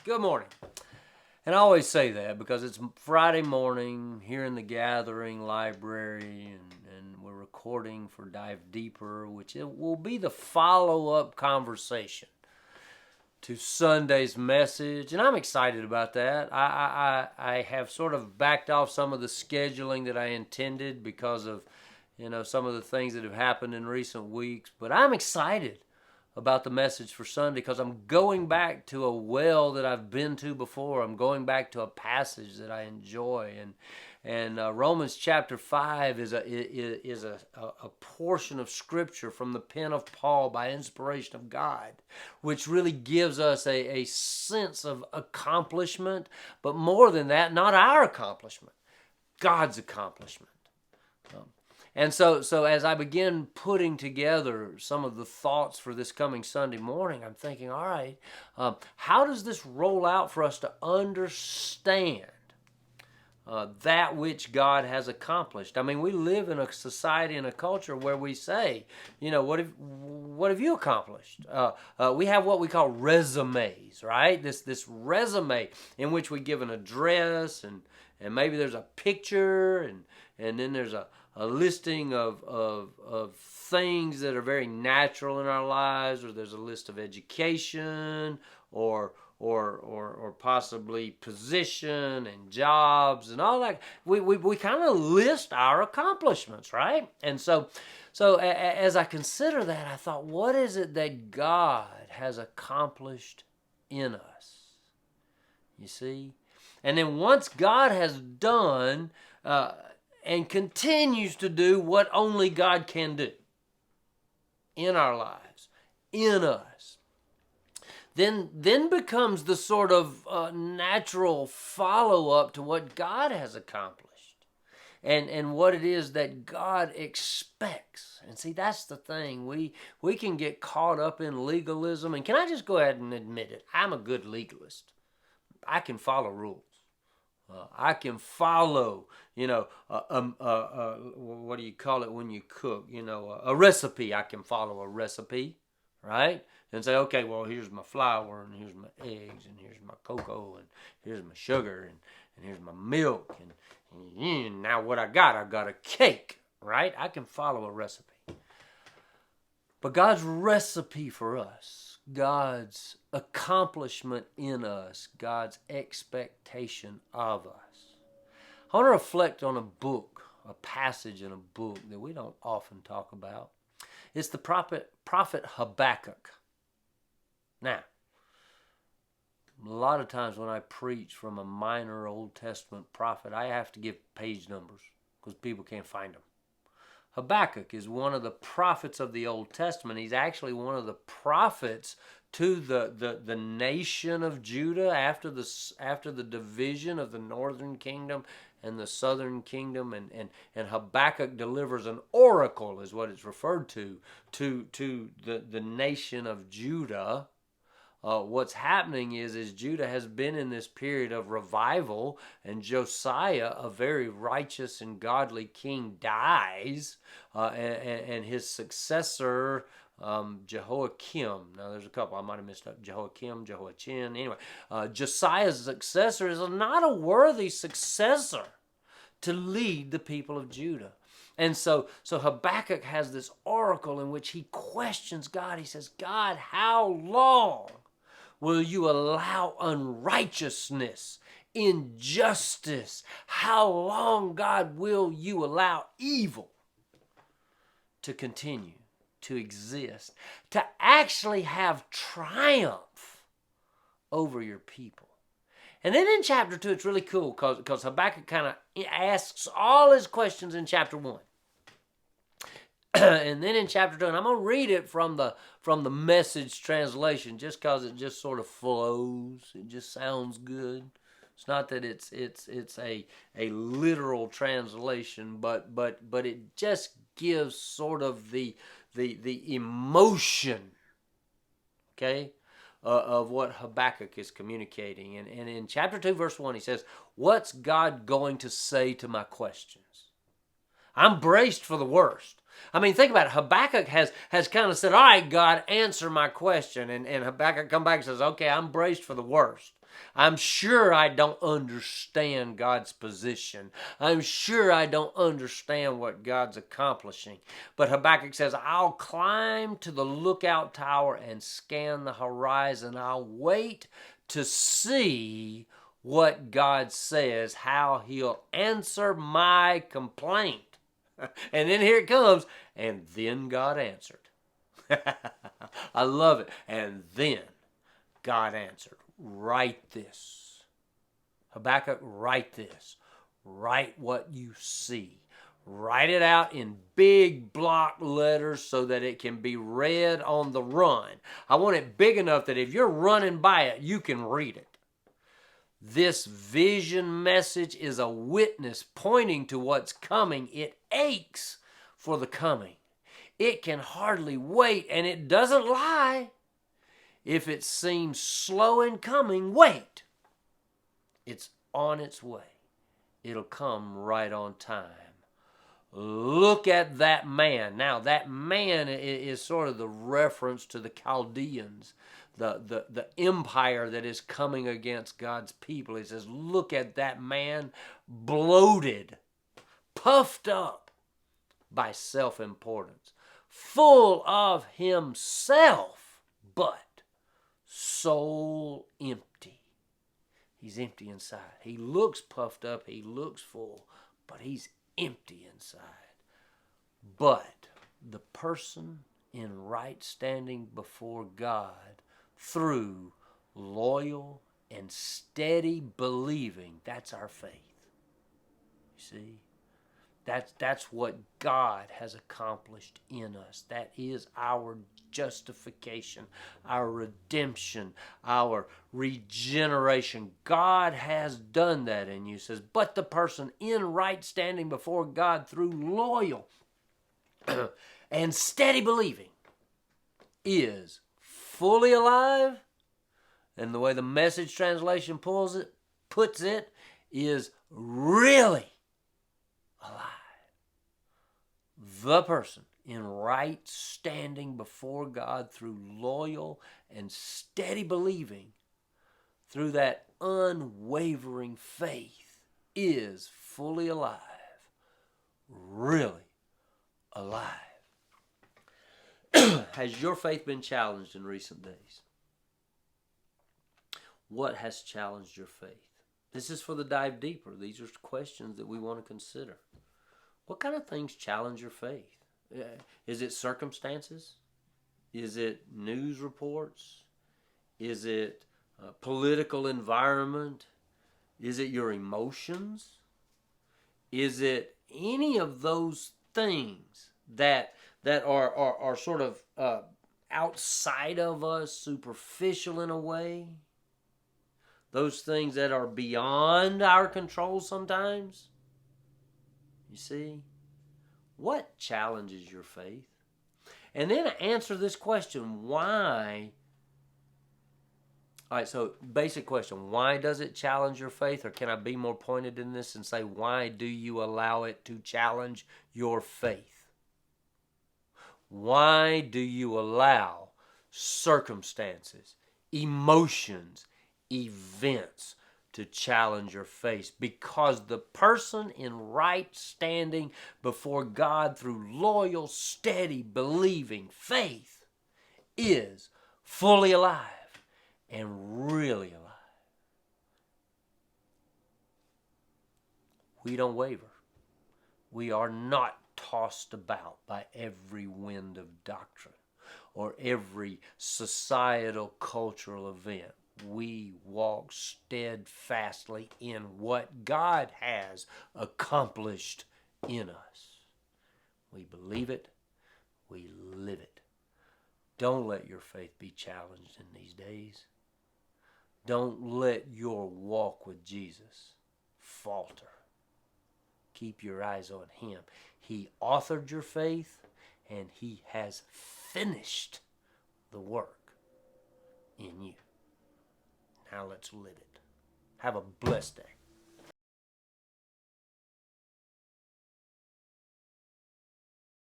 Good morning. And I always say that because it's Friday morning here in the Gathering Library, and we're recording for Dive Deeper, which it will be the follow-up conversation to Sunday's message, and I'm excited about that. I have sort of backed off some of the scheduling that I intended because of some of the things that have happened in recent weeks, but I'm excited about the message for Sunday because I'm going back to a well that I've been to before. I'm going back to a passage that I enjoy, and Romans chapter 5 is a portion of Scripture from the pen of Paul by inspiration of God, which really gives us a sense of accomplishment, but more than that, not our accomplishment, God's accomplishment. And so as I begin putting together some of the thoughts for this coming Sunday morning, I'm thinking, all right, how does this roll out for us to understand that which God has accomplished? I mean, we live in a society and a culture where we say, what have you accomplished? We have what we call resumes, right? This resume in which we give an address, and maybe there's a picture, and then there's a listing of things that are very natural in our lives, or there's a list of education, or possibly position and jobs and all that. We kind of list our accomplishments, right? And so as I consider that, I thought, what is it that God has accomplished in us? You see? And then once God has done and continues to do what only God can do in our lives, in us, then becomes the sort of natural follow-up to what God has accomplished and what it is that God expects. And see, that's the thing. We can get caught up in legalism. And can I just go ahead and admit it? I'm a good legalist. I can follow rules. I can follow, what do you call it when you cook? A recipe. I can follow a recipe, right? And say, okay, well, here's my flour, and here's my eggs, and here's my cocoa, and here's my sugar, and here's my milk, and now what I've got a cake, right? I can follow a recipe. But God's recipe for us, God's accomplishment in us, God's expectation of us. I want to reflect on a passage in a book that we don't often talk about. It's the prophet Habakkuk. Now, a lot of times when I preach from a minor Old Testament prophet, I have to give page numbers because people can't find them. Habakkuk is one of the prophets of the Old Testament. He's actually one of the prophets to the nation of Judah after the division of the northern kingdom and the southern kingdom, and Habakkuk delivers an oracle, is what it's referred to the nation of Judah. What's happening is Judah has been in this period of revival, and Josiah, a very righteous and godly king, dies, and his successor, Jehoiakim. Now, there's a couple. I might have missed up. Jehoiachin. Anyway, Josiah's successor is not a worthy successor to lead the people of Judah. And so Habakkuk has this oracle in which he questions God. He says, God, how long will you allow unrighteousness, injustice? How long, God, will you allow evil to continue to exist, to actually have triumph over your people? And then in chapter 2, it's really cool because Habakkuk kind of asks all his questions in chapter 1. And then in chapter 2, and I'm going to read it from the Message translation just because it just sort of flows. It just sounds good. It's not that it's a literal translation, but it just gives sort of the emotion, okay, of what Habakkuk is communicating. And in chapter 2, verse 1, he says, what's God going to say to my questions? I'm braced for the worst. I mean, think about it. Habakkuk has kind of said, all right, God, answer my question. And Habakkuk come back and says, okay, I'm braced for the worst. I'm sure I don't understand God's position. I'm sure I don't understand what God's accomplishing. But Habakkuk says, I'll climb to the lookout tower and scan the horizon. I'll wait to see what God says, how he'll answer my complaint. And then here it comes, and then God answered. I love it. And then God answered. Write this. Habakkuk, write this. Write what you see. Write it out in big block letters so that it can be read on the run. I want it big enough that if you're running by it, you can read it. This vision message is a witness pointing to what's coming. It aches for the coming. It can hardly wait, and it doesn't lie. If it seems slow in coming, wait. It's on its way. It'll come right on time. Look at that man. Now, that man is sort of the reference to the Chaldeans, the empire that is coming against God's people. He says, look at that man, bloated, puffed up by self-importance, full of himself, but soul empty. He's empty inside. He looks puffed up, he looks full, but he's empty inside. But the person in right standing before God through loyal and steady believing, that's our faith. You see? That's what God has accomplished in us. That is our justification, our redemption, our regeneration. God has done that in you. It says, but the person in right standing before God through loyal and steady believing is fully alive. And the way the Message translation puts it, is really alive. The person in right standing before God through loyal and steady believing, through that unwavering faith, is fully alive. Really alive. Has your faith been challenged in recent days? What has challenged your faith? This is for the dive deeper. These are questions that we want to consider. What kind of things challenge your faith? Is it circumstances? Is it news reports? Is it political environment? Is it your emotions? Is it any of those things that are sort of outside of us, superficial in a way? Those things that are beyond our control sometimes? You see? What challenges your faith? And then answer this question, why? All right, so basic question, why does it challenge your faith? Or can I be more pointed in this and say, why do you allow it to challenge your faith? Why do you allow circumstances, emotions, events to challenge your faith? Because the person in right standing before God through loyal, steady, believing faith is fully alive and really alive. We don't waver. We are not tossed about by every wind of doctrine or every societal, cultural event. We walk steadfastly in what God has accomplished in us. We believe it. We live it. Don't let your faith be challenged in these days. Don't let your walk with Jesus falter. Keep your eyes on Him. He authored your faith, and He has finished the work in you. Now let's live it. Have a blessed day.